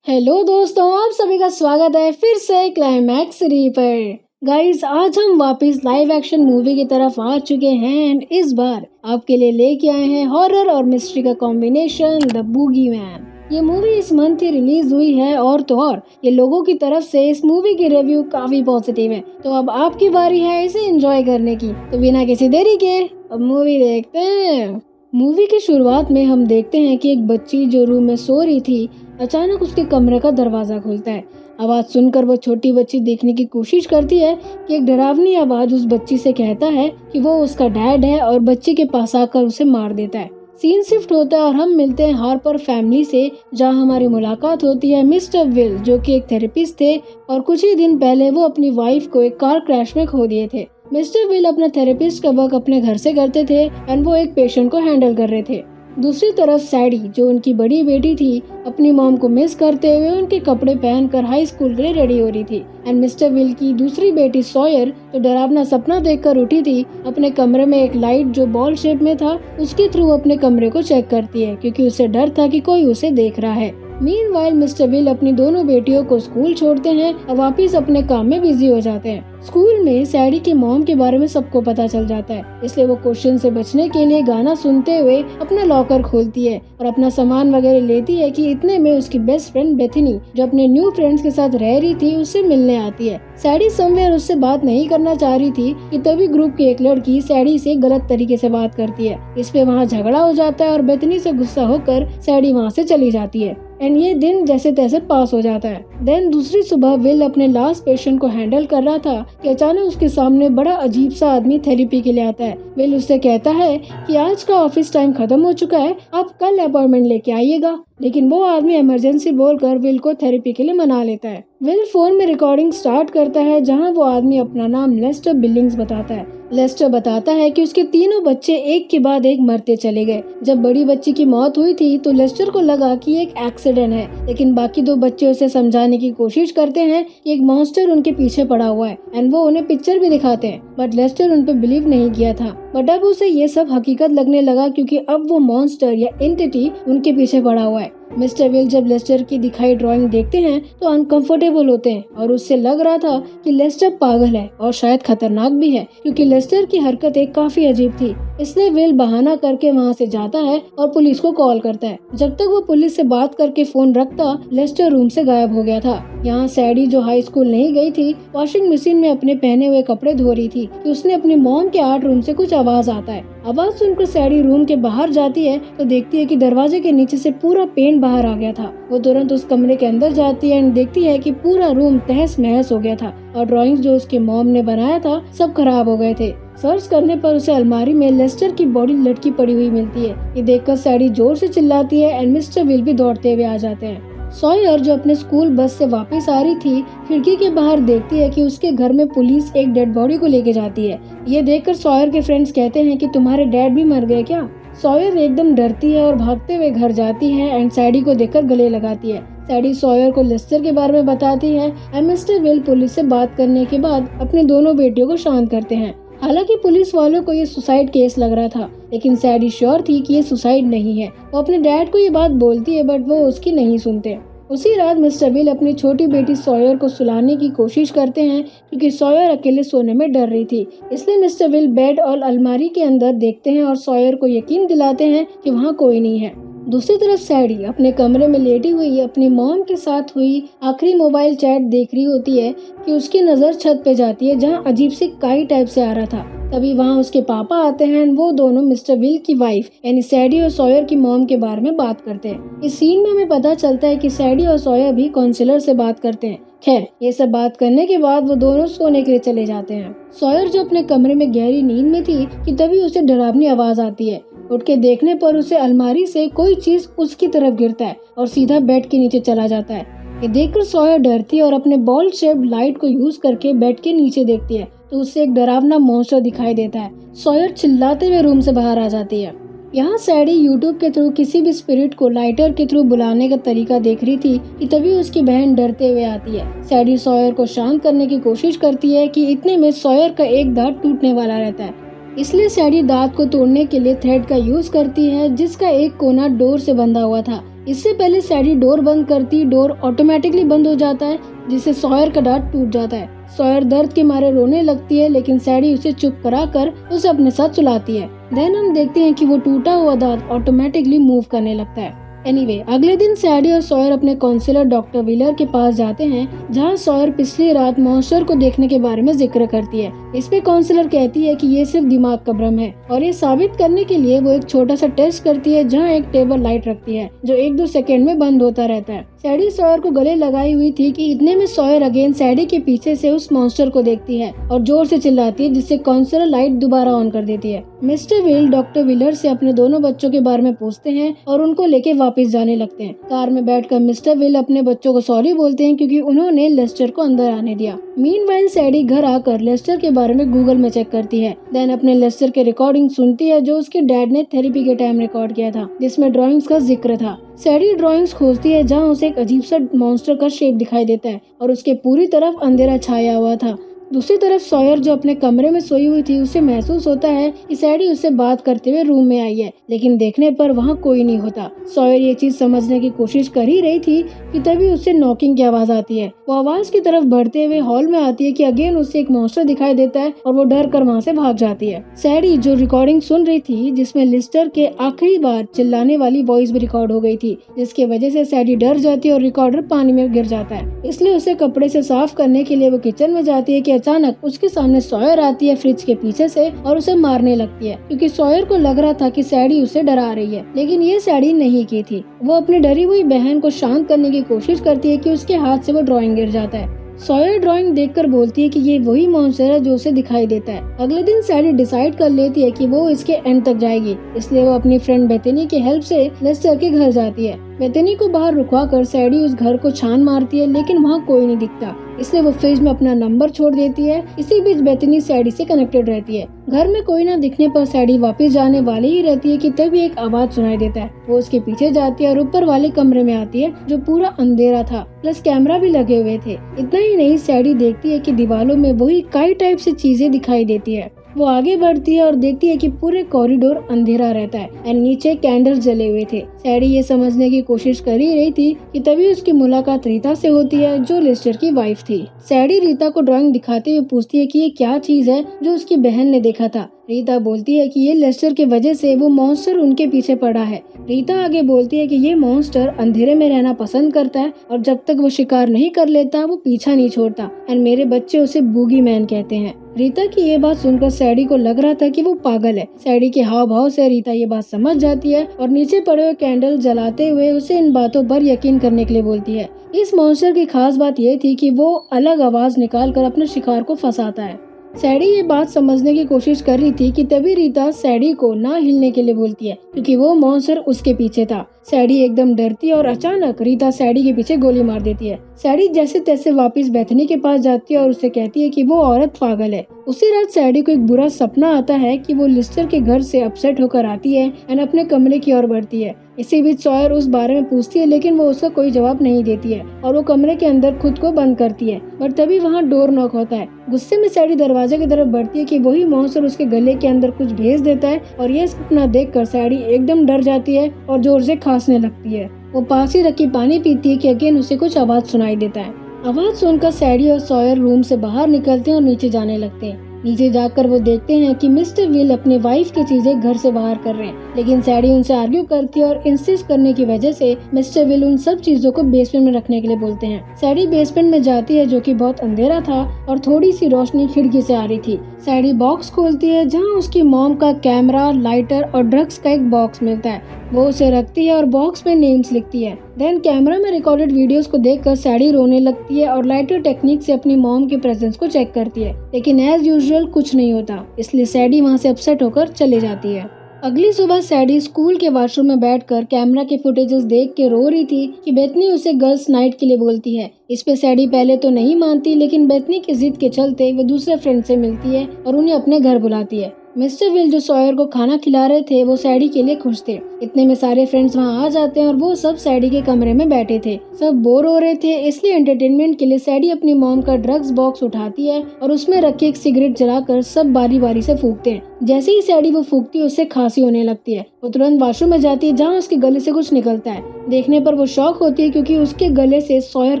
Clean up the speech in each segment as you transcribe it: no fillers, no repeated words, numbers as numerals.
Hello दोस्तों, आप सभी का स्वागत है फिर से क्लाइमैक्स री पर। गाइस, आज हम वापस लाइव एक्शन मूवी की तरफ आ चुके हैं एंड इस बार आपके लिए लेके आए हैं हॉरर और मिस्ट्री का कॉम्बिनेशन द बूगी मैन। ये मूवी इस मंथ ही रिलीज हुई है और तो और ये लोगों की तरफ से इस मूवी की रिव्यू काफी पॉजिटिव है। तो अब आपकी बारी है इसे एंजॉय करने की, तो बिना किसी देरी के अब मूवी देखते हैं। मूवी की शुरुआत में हम देखते हैं कि एक बच्ची जो रूम में सो रही थी, अचानक उसके कमरे का दरवाजा खुलता है। आवाज सुनकर वो छोटी बच्ची देखने की कोशिश करती है कि एक डरावनी आवाज उस बच्ची से कहता है कि वो उसका डैड है और बच्ची के पास आकर उसे मार देता है। सीन शिफ्ट होता है और हम मिलते हैं हार्पर फैमिली से, जहां हमारी मुलाकात होती है मिस्टर विल, जो कि एक थेरेपिस्ट थे और कुछ ही दिन पहले वो अपनी वाइफ को एक कार क्रैश में खो दिए थे। मिस्टर विल अपना थेरेपिस्ट का वर्क अपने घर से करते थे एंड वो एक पेशेंट को हैंडल कर रहे थे। दूसरी तरफ सैडी, जो उनकी बड़ी बेटी थी, अपनी मॉम को मिस करते हुए उनके कपड़े पहनकर हाई स्कूल के लिए रेडी हो रही थी। एंड मिस्टर विल की दूसरी बेटी सॉयर, जो डरावना सपना देखकर उठी थी, अपने कमरे में एक लाइट जो बॉल शेप में था उसके थ्रू अपने कमरे को चेक करती है, क्योंकि उसे डर था कि कोई उसे देख रहा है। मीनवाइल मिस्टर विल अपनी दोनों बेटियों को स्कूल छोड़ते हैं और वापस अपने काम में बिजी हो जाते हैं। स्कूल में सैडी की मॉम के बारे में सबको पता चल जाता है, इसलिए वो क्वेश्चन से बचने के लिए गाना सुनते हुए अपना लॉकर खोलती है और अपना सामान वगैरह लेती है कि इतने में उसकी बेस्ट फ्रेंड बेथनी, जो अपने न्यू फ्रेंड्स के साथ रह रही थी, उससे मिलने आती है। सैडी समवेयर उससे बात नहीं करना चाह रही थी कि तभी ग्रुप की एक लड़की सैडी से गलत तरीके से बात करती है। इस पे वहाँ झगड़ा हो जाता है और बेथनी से गुस्सा होकर सैडी वहाँ से चली जाती है एंड ये दिन जैसे तैसे पास हो जाता है। देन दूसरी सुबह विल अपने लास्ट पेशेंट को हैंडल कर रहा था कि अचानक उसके सामने बड़ा अजीब सा आदमी थेरेपी के लिए आता है। विल उससे कहता है कि आज का ऑफिस टाइम खत्म हो चुका है, आप कल अपॉइंटमेंट लेके आइएगा, लेकिन वो आदमी इमरजेंसी बोलकर विल को थेरेपी के लिए मना लेता है। विल फोन में रिकॉर्डिंग स्टार्ट करता है, जहां वो आदमी अपना नाम लेस्टर बिलिंग्स बताता है। लेस्टर बताता है कि उसके तीनों बच्चे एक के बाद एक मरते चले गए। जब बड़ी बच्ची की मौत हुई थी तो लेस्टर को लगा कि एक एक्सीडेंट है, लेकिन बाकी दो बच्चे उसे समझाने की कोशिश करते हैं कि एक मॉन्स्टर उनके पीछे पड़ा हुआ है एंड वो उन्हें पिक्चर भी दिखाते हैं, बट लेस्टर उन पे बिलीव नहीं किया था। बट अब उसे ये सब हकीकत लगने लगा, क्योंकि अब वो मॉन्स्टर या एंटिटी उनके पीछे पड़ा हुआ है। मिस्टर विल जब लेस्टर की दिखाई ड्राइंग देखते हैं तो अनकंफर्टेबल होते हैं और उससे लग रहा था कि लेस्टर पागल है और शायद खतरनाक भी है, क्योंकि लेस्टर की हरकतें काफी अजीब थी। इसलिए विल बहाना करके वहाँ से जाता है और पुलिस को कॉल करता है। जब तक वो पुलिस से बात करके फोन रखता, लेस्टर रूम से गायब हो गया था। यहाँ सैडी, जो हाई स्कूल नहीं गई थी, वॉशिंग मशीन में अपने पहने हुए कपड़े धो रही थी कि उसने अपनी मॉम के आर्ट रूम से कुछ आवाज आता है। आवाज सुनकर सैडी रूम के बाहर जाती है तो देखती है कि दरवाजे के नीचे से पूरा पेंट बाहर आ गया था। वो तुरंत उस कमरे के अंदर जाती है एंड देखती है कि पूरा रूम तहस नहस हो गया था और ड्राइंग्स जो उसके मॉम ने बनाया था सब खराब हो गए थे। सर्च करने पर उसे अलमारी में लेस्टर की बॉडी लटकी पड़ी हुई मिलती है। ये देखकर सैडी जोर से चिल्लाती है एंड मिस्टर विल भी दौड़ते हुए आ जाते हैं। सॉयर, जो अपने स्कूल बस से वापस आ रही थी, खिड़की के बाहर देखती है कि उसके घर में पुलिस एक डेड बॉडी को लेके जाती है। ये देखकर सॉयर के फ्रेंड्स कहते हैं कि तुम्हारे डैड भी मर गए क्या? सॉयर एकदम डरती है और भागते हुए घर जाती है एंड सैडी को देखकर गले लगाती है। सैडी सॉयर को लेस्टर के बारे में बताती है एंड मिस्टर विल पुलिस से बात करने के बाद अपने दोनों बेटियों को शांत करते हैं। हालांकि पुलिस वालों को ये सुसाइड केस लग रहा था, लेकिन सैडी श्योर थी कि ये सुसाइड नहीं है। वो अपने डैड को ये बात बोलती है, बट वो उसकी नहीं सुनते। उसी रात मिस्टर विल अपनी छोटी बेटी सॉयर को सुलाने की कोशिश करते हैं, क्योंकि सॉयर अकेले सोने में डर रही थी। इसलिए मिस्टर विल बेड और अलमारी के अंदर देखते हैं और सॉयर को यकीन दिलाते हैं कि वहाँ कोई नहीं है। दूसरी तरफ सैडी अपने कमरे में लेटी हुई अपनी मॉम के साथ हुई आखिरी मोबाइल चैट देख रही होती है कि उसकी नज़र छत पे जाती है, जहाँ अजीब सी काई टाइप से आ रहा था। तभी वहाँ उसके पापा आते हैं। वो दोनों मिस्टर विल की वाइफ यानी सैडी और सॉयर की मॉम के बारे में बात करते हैं। इस सीन में हमें पता चलता है कि सैडी और सॉयर भी काउंसलर से बात करते हैं। खैर, ये सब बात करने के बाद वो दोनों सोने के लिए चले जाते हैं। सॉयर, जो अपने कमरे में गहरी नींद में थी, कि तभी उसे डरावनी आवाज आती है। उठ के देखने पर उसे अलमारी से कोई चीज उसकी तरफ गिरता है और सीधा बेड के नीचे चला जाता है। ये देखकर सॉयर डरती है और अपने बॉल शेप्ड लाइट को यूज करके बेड के नीचे देखती है तो उसे एक डरावना मॉन्स्टर दिखाई देता है। सॉयर चिल्लाते हुए रूम से बाहर आ जाती है। यहाँ सैडी यूट्यूब के थ्रू किसी भी स्पिरिट को लाइटर के थ्रू बुलाने का तरीका देख रही थी कि तभी उसकी बहन डरते हुए आती है। सैडी सॉयर को शांत करने की कोशिश करती है कि इतने में सॉयर का एक दांत टूटने वाला रहता है। इसलिए सैडी दांत को तोड़ने के लिए थ्रेड का यूज करती है, जिसका एक कोना डोर से बंधा हुआ था। इससे पहले सैडी डोर बंद करती, डोर ऑटोमेटिकली बंद हो जाता है, जिससे सॉयर का दांत टूट जाता है। सॉयर दर्द के मारे रोने लगती है, लेकिन सैडी उसे चुप कराकर उसे अपने साथ सुलाती है। देन हम देखते हैं कि वो टूटा हुआ दांत ऑटोमेटिकली मूव करने लगता है। एनीवे, अगले दिन सैडी और सॉयर अपने काउंसलर डॉक्टर व्हीलर के पास जाते हैं, जहां सॉयर पिछली रात मॉन्स्टर को देखने के बारे में जिक्र करती है। इस पे काउंसलर कहती है कि ये सिर्फ दिमाग का भ्रम है, और ये साबित करने के लिए वो एक छोटा सा टेस्ट करती है, जहां एक टेबल लाइट रखती है जो 1-2 सेकंड में बंद होता रहता है। सैडी सॉयर को गले लगाई हुई थी कि इतने में सॉयर अगेन सैडी के पीछे से उस मॉन्स्टर को देखती है और जोर से चिल्लाती है, जिससे काउंसलर लाइट दोबारा ऑन कर देती है। मिस्टर विल डॉक्टर व्हीलर से अपने दोनों बच्चों के बारे में पूछते हैं और उनको लेके वापस जाने लगते हैं। कार में बैठकर मिस्टर विल अपने बच्चों को सॉरी बोलते हैं क्योंकि उन्होंने लेस्टर को अंदर आने दिया। मीनवाइल सैडी घर आकर लेस्टर के बारे में गूगल में चेक करती है। देन अपने लेस्टर के रिकॉर्डिंग सुनती है जो उसके डैड ने थेरेपी के टाइम रिकॉर्ड किया था, जिसमें ड्राइंग्स का जिक्र था। सैडी ड्राइंग्स खोजती है जहाँ उसे एक अजीब सा मॉन्स्टर का शेप दिखाई देता है और उसके पूरी तरफ अंधेरा छाया हुआ था। दूसरी तरफ सॉयर जो अपने कमरे में सोई हुई थी, उसे महसूस होता है कि सैडी उससे बात करते हुए रूम में आई है, लेकिन देखने पर वहाँ कोई नहीं होता। सॉयर ये चीज समझने की कोशिश कर ही रही थी कि तभी उससे नॉकिंग की आवाज आती है। वो आवाज की तरफ बढ़ते हुए हॉल में आती है कि अगेन उसे एक मॉन्स्टर दिखाई देता है और वो डर कर वहाँ से भाग जाती है। सैडी जो रिकॉर्डिंग सुन रही थी, जिसमें लिस्टर के आखिरी बार चिल्लाने वाली वॉइस भी रिकॉर्ड हो गई थी, जिसकी वजह से सैडी डर जाती है और रिकॉर्डर पानी में गिर जाता है। इसलिए उसे कपड़े से साफ करने के लिए वो किचन में जाती है कि अचानक उसके सामने सॉयर आती है फ्रिज के पीछे से और उसे मारने लगती है, क्योंकि सॉयर को लग रहा था कि सैडी उसे डरा रही है, लेकिन ये सैडी नहीं की थी। वो अपनी डरी हुई बहन को शांत करने की कोशिश करती है कि उसके हाथ से वो ड्राइंग गिर जाता है। सॉयर ड्राइंग देखकर बोलती है कि ये वही मॉन्स्टर है जो उसे दिखाई देता है। अगले दिन सैडी डिसाइड कर लेती है कि वो इसके एंड तक जाएगी, इसलिए वो अपनी फ्रेंड बेथनी की हेल्प से लेस्टर के घर जाती है। बेथनी को बाहर रुकवा कर सैडी उस घर को छान मारती है, लेकिन वहाँ कोई नहीं दिखता, इसलिए वो फ्रिज में अपना नंबर छोड़ देती है। इसी बीच बेथनी सैडी से कनेक्टेड रहती है। घर में कोई न दिखने पर सैडी वापस जाने वाली ही रहती है कि तभी एक आवाज सुनाई देता है। वो उसके पीछे जाती है और ऊपर वाले कमरे में आती है जो पूरा अंधेरा था, प्लस कैमरा भी लगे हुए थे। इतना ही नहीं, सैडी देखती है कि दीवारों में वही काई टाइप से चीजें दिखाई देती है। वो आगे बढ़ती है और देखती है कि पूरे कॉरिडोर अंधेरा रहता है और नीचे कैंडल जले हुए थे। सैडी ये समझने की कोशिश कर ही रही थी कि तभी उसकी मुलाकात रीता से होती है, जो लेस्टर की वाइफ थी। सैडी रीता को ड्राइंग दिखाते हुए पूछती है कि ये क्या चीज है जो उसकी बहन ने देखा था। रीता बोलती है कि ये लेस्टर की वजह से वो मॉन्स्टर उनके पीछे पड़ा है। रीता आगे बोलती है कि ये मॉन्स्टर अंधेरे में रहना पसंद करता है और जब तक वो शिकार नहीं कर लेता वो पीछा नहीं छोड़ता, और मेरे बच्चे उसे बूगी मैन कहते हैं। रीता की ये बात सुनकर सैडी को लग रहा था कि वो पागल है। सैडी के हाव भाव से रीता ये बात समझ जाती है और नीचे पड़े हुए कैंडल जलाते हुए उसे इन बातों पर यकीन करने के लिए बोलती है। इस मॉन्स्टर की खास बात ये थी कि वो अलग आवाज निकाल कर अपने शिकार को फंसाता है। सैडी ये बात समझने की कोशिश कर रही थी कि तभी रीता सैडी को ना हिलने के लिए बोलती है, क्योंकि वो मॉन्स्टर उसके पीछे था। सैडी एकदम डरती है और अचानक रीता सैडी के पीछे गोली मार देती है। सैडी जैसे तैसे वापस बेथनी के पास जाती है और उसे कहती है कि वो औरत पागल है। उसी रात सैडी को एक बुरा सपना आता है कि वो लिस्टर के घर से अपसेट होकर आती है और अपने कमरे की ओर बढ़ती है। इसी बीच सॉयर उस बारे में पूछती है, लेकिन वो उसका कोई जवाब नहीं देती है और वो कमरे के अंदर खुद को बंद करती है। पर तभी वहाँ डोर नॉक होता है। गुस्से में सैडी दरवाजे की तरफ बढ़ती है कि वही मॉन्स्टर उसके गले के अंदर कुछ भेज देता है, और ये सपना देखकर सैडी एकदम डर जाती है और जोर से खांसने लगती है। वो पास ही रखी पानी पीती है कि अगेन उसे कुछ आवाज सुनाई देता है। आवाज सुनकर सैडी और सॉयर रूम से बाहर निकलते हैं और नीचे जाने लगते हैं। नीचे जाकर वो देखते हैं कि मिस्टर विल अपने वाइफ की चीजें घर से बाहर कर रहे हैं, लेकिन सैडी उनसे आर्ग्यू करती है और इंसिस्ट करने की वजह से मिस्टर विल उन सब चीजों को बेसमेंट में रखने के लिए बोलते हैं। सैडी बेसमेंट में जाती है, जो कि बहुत अंधेरा था और थोड़ी सी रोशनी खिड़की से आ रही थी। सैडी बॉक्स खोलती है जहाँ उसकी मॉम का कैमरा, लाइटर और ड्रग्स का एक बॉक्स मिलता है। वो उसे रखती है और बॉक्स में नेम्स लिखती है। देन कैमरा में रिकॉर्डेड वीडियोस को देखकर सैडी रोने लगती है और लाइटर टेक्निक से अपनी मॉम के प्रेजेंस को चेक करती है, लेकिन एज यूजुअल कुछ नहीं होता, इसलिए सैडी वहाँ से अपसेट होकर चली जाती है। अगली सुबह सैडी स्कूल के वॉशरूम में बैठकर कैमरा के फुटेजेस देख के रो रही थी कि बेथनी उसे गर्ल्स नाइट के लिए बोलती है। इस पे सैडी पहले तो नहीं मानती, लेकिन बेथनी की जिद के चलते वो दूसरे फ्रेंड से मिलती है और उन्हें अपने घर बुलाती है। मिस्टर विल जो सॉयर को खाना खिला रहे थे वो सैडी के लिए खुश थे। इतने में सारे फ्रेंड्स वहाँ आ जाते हैं और वो सब सैडी के कमरे में बैठे थे। सब बोर हो रहे थे, इसलिए एंटरटेनमेंट के लिए सैडी अपनी मॉम का ड्रग्स बॉक्स उठाती है और उसमें रखे एक सिगरेट जलाकर सब बारी बारी से फूकते हैं। जैसे ही सैडी वो फूकती है उससे खांसी होने लगती है। वो तुरंत वॉशरूम में जाती है जहाँ उसके गले से कुछ निकलता है। देखने पर वो शॉक होती है क्योंकि उसके गले से सॉयर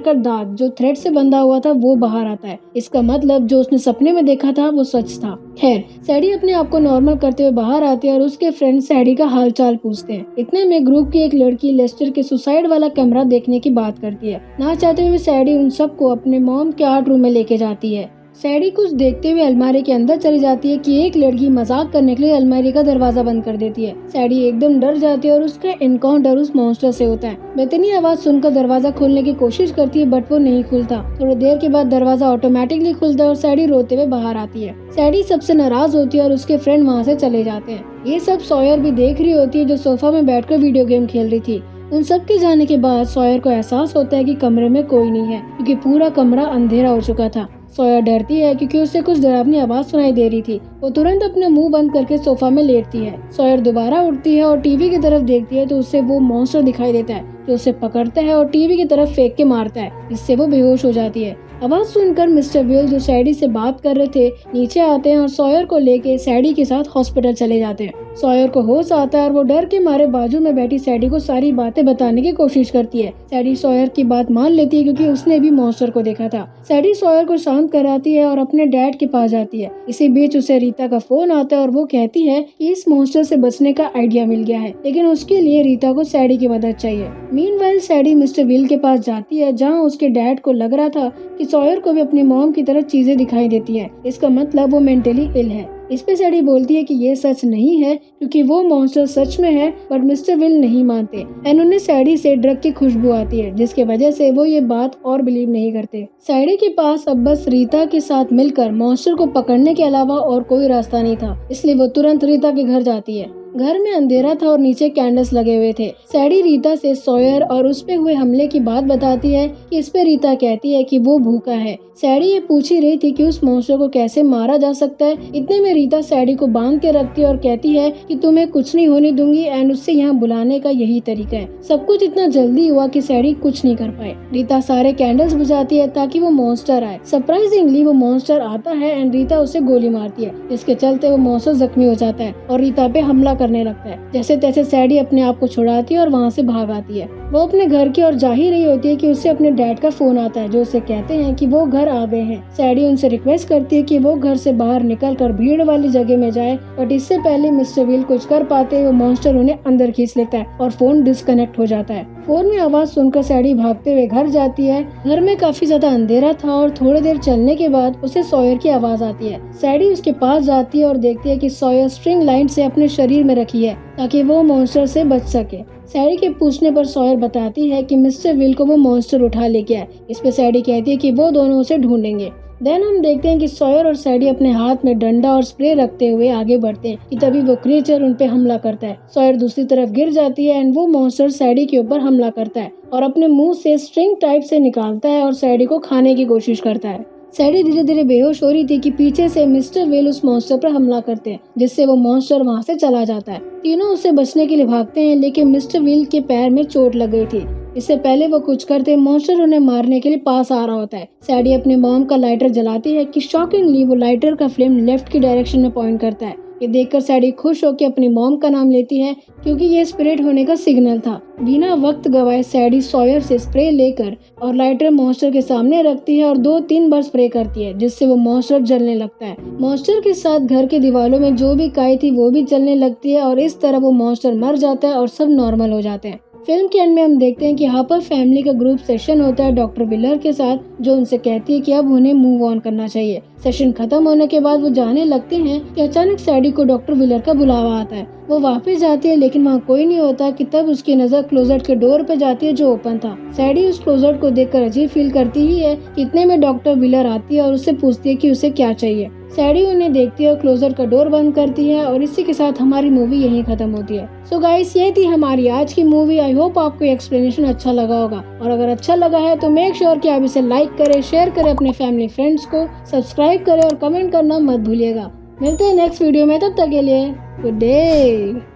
का दांत जो थ्रेड से बंधा हुआ था वो बाहर आता है। इसका मतलब जो उसने सपने में देखा था वो सच था। खैर, सैडी अपने आप को नॉर्मल करते हुए बाहर आती है और उसके फ्रेंड सैडी का हालचाल पूछते हैं। इतने में ग्रुप की एक लड़की लेस्टर के सुसाइड वाला कैमरा देखने की बात करती है। ना चाहते हुए सैडी उन सबको अपने मॉम के आर्ट रूम में लेके जाती है। सैडी कुछ देखते हुए अलमारी के अंदर चली जाती है कि एक लड़की मजाक करने के लिए अलमारी का दरवाजा बंद कर देती है। सैडी एकदम डर जाती है और उसका एनकाउंटर उस मॉन्स्टर से होता है। बेतनी आवाज सुनकर दरवाजा खोलने की कोशिश करती है बट वो नहीं खुलता। थोड़ी देर के बाद दरवाजा ऑटोमेटिकली खुलता है और सैडी रोते हुए बाहर आती है। सैडी सबसे नाराज होती है और उसके फ्रेंड वहाँ से चले जाते हैं। ये सब सॉयर भी देख रही होती है जो सोफा में बैठकर वीडियो गेम खेल रही थी। उन सब के जाने के बाद सॉयर को एहसास होता है कि कमरे में कोई नहीं है क्योंकि पूरा कमरा अंधेरा हो चुका था। सॉयर डरती है क्योंकि उसे कुछ डरावनी आवाज सुनाई दे रही थी। वो तुरंत अपने मुंह बंद करके सोफा में लेटती है। सॉयर दोबारा उठती है और टीवी की तरफ देखती है तो उसे वो मॉन्स्टर दिखाई देता है जो उसे पकड़ता है और टीवी की तरफ फेंक के मारता है, जिससे वो बेहोश हो जाती है। आवाज सुनकर मिस्टर विल जो सैडी से बात कर रहे थे नीचे आते हैं और सॉयर को लेके सैडी के साथ हॉस्पिटल चले जाते हैं। सॉयर को होश आता है और वो डर के मारे बाजू में बैठी सैडी को सारी बातें बताने की कोशिश करती है। सैडी सॉयर की बात मान लेती है क्योंकि उसने भी मॉन्स्टर को देखा था। सैडी सॉयर को शांत कराती है और अपने डैड के पास जाती है। इसी बीच उसे रीता का फोन आता है और वो कहती है कि इस मॉन्स्टर से बचने का आइडिया मिल गया है, लेकिन उसके लिए रीता को सैडी की मदद चाहिए। मीनवाइल सैडी मिस्टर विल के पास जाती है जहाँ उसके डैड को लग रहा था कि सॉयर को भी अपनी मॉम की तरह चीजें दिखाई देती है। इसका मतलब वो मेंटली इल है। इस पे सैडी बोलती है कि ये सच नहीं है क्योंकि वो मॉन्स्टर सच में है, पर मिस्टर विल नहीं मानते एंड उन्हें सैडी से ड्रग की खुशबू आती है जिसके वजह से वो ये बात और बिलीव नहीं करते। सैडी के पास अब बस रीता के साथ मिलकर मॉन्स्टर को पकड़ने के अलावा और कोई रास्ता नहीं था, इसलिए वो तुरंत रीता के घर जाती है। घर में अंधेरा था और नीचे कैंडल्स लगे हुए थे। सैडी रीता से सॉयर और उस पे हुए हमले की बात बताती है कि इस पे रीता कहती है कि वो भूखा है। सैडी ये पूछ ही रही थी कि उस मॉन्स्टर को कैसे मारा जा सकता है। इतने में रीता सैडी को बांध के रखती है और कहती है कि तुम्हें कुछ नहीं होने दूंगी एंड उससे यहाँ बुलाने का यही तरीका है। सब कुछ इतना जल्दी हुआ कि सैडी कुछ नहीं कर पाए। रीता सारे कैंडल्स बुझाती है ताकि वो मॉन्स्टर आए। सरप्राइजिंगली वो मॉन्स्टर आता है एंड रीता उसे गोली मारती है, जिसके चलते वो मॉन्स्टर जख्मी हो जाता है और रीता पे हमला करने लगता है। जैसे तैसे सैडी अपने आप को छुड़ाती है और वहाँ से भाग आती है। वो अपने घर की ओर जा ही रही होती है कि उसे अपने डैड का फोन आता है जो उसे कहते हैं कि वो घर आ गए हैं। सैडी उनसे रिक्वेस्ट करती है कि वो घर से बाहर निकलकर भीड़ वाली जगह में जाए, बट इससे पहले मिस्टर विल कुछ कर पाते वो मॉन्स्टर उन्हें अंदर खींच लेता है और फोन डिस्कनेक्ट हो जाता है। फोन में आवाज सुनकर सैडी भागते हुए घर जाती है। घर में काफी ज्यादा अंधेरा था और थोड़ी देर चलने के बाद उसे सॉयर की आवाज आती है। सैडी उसके पास जाती है और देखती है कि सॉयर स्ट्रिंग लाइन से अपने शरीर में रखी है ताकि वो मॉन्स्टर से बच सके। सैडी के पूछने पर सॉयर बताती है कि मिस्टर विल को वो मॉन्स्टर उठा लेके आए। इस पे सैडी कहती है कि वो दोनों उसे ढूंढेंगे। देन हम देखते हैं कि सॉयर और सैडी अपने हाथ में डंडा और स्प्रे रखते हुए आगे बढ़ते हैं कि तभी वो क्रिएचर उन पे हमला करता है। सॉयर दूसरी तरफ गिर जाती है एंड वो मॉन्स्टर सैडी के ऊपर हमला करता है और अपने मुंह से स्ट्रिंग टाइप से निकालता है और सैडी को खाने की कोशिश करता है। सैडी धीरे धीरे बेहोश हो रही थी कि पीछे से मिस्टर विल उस मॉन्स्टर पर हमला करते हैं, जिससे वो मॉन्स्टर वहाँ से चला जाता है। तीनों उससे बचने के लिए भागते हैं, लेकिन मिस्टर विल के पैर में चोट लग गई थी। इससे पहले वो कुछ करते मॉन्स्टर उन्हें मारने के लिए पास आ रहा होता है। सैडी अपने मॉम का लाइटर जलाती है कि शॉकिंगली वो लाइटर का फ्लेम लेफ्ट की डायरेक्शन में पॉइंट करता है। ये देखकर सैडी खुश होकर अपनी मॉम का नाम लेती है क्योंकि ये स्पिरिट होने का सिग्नल था। बिना वक्त गवाए सैडी सॉयर से स्प्रे लेकर और लाइटर मॉन्स्टर के सामने रखती है और 2-3 बार स्प्रे करती है, जिससे वो मॉन्स्टर जलने लगता है। मॉन्स्टर के साथ घर के दीवारों में जो भी काई थी वो भी जलने लगती है और इस तरह वो मॉन्स्टर मर जाता है और सब नॉर्मल हो जाते हैं। फिल्म के एंड में हम देखते हैं कि हापर फैमिली का ग्रुप सेशन होता है डॉक्टर विलर के साथ, जो उनसे कहती है कि अब उन्हें मूव ऑन करना चाहिए। सेशन खत्म होने के बाद वो जाने लगते हैं कि अचानक सैडी को डॉक्टर विलर का बुलावा आता है। वो वापस जाती है लेकिन वहाँ कोई नहीं होता कि तब उसकी नजर क्लोजेट के डोर पे जाती है जो ओपन था। सैडी उस क्लोजेट को देखकर अजीब फील करती ही है। इतने में डॉक्टर विलर आती है और उससे पूछती है कि उसे क्या चाहिए। सैडी उन्हें देखती है और क्लोजेट का डोर बंद करती है और इसी के साथ हमारी मूवी यहीं खत्म होती है। सो गाइस, ये थी हमारी आज की मूवी। आई होप आपको एक्सप्लेनेशन अच्छा लगा होगा, और अगर अच्छा लगा है तो मेक श्योर कि आप इसे लाइक करें, शेयर करें अपने फैमिली फ्रेंड्स को, सब्सक्राइब करें और कमेंट करना मत भूलिएगा। मिलते हैं नेक्स्ट वीडियो में, तब तक के लिए गुड डे।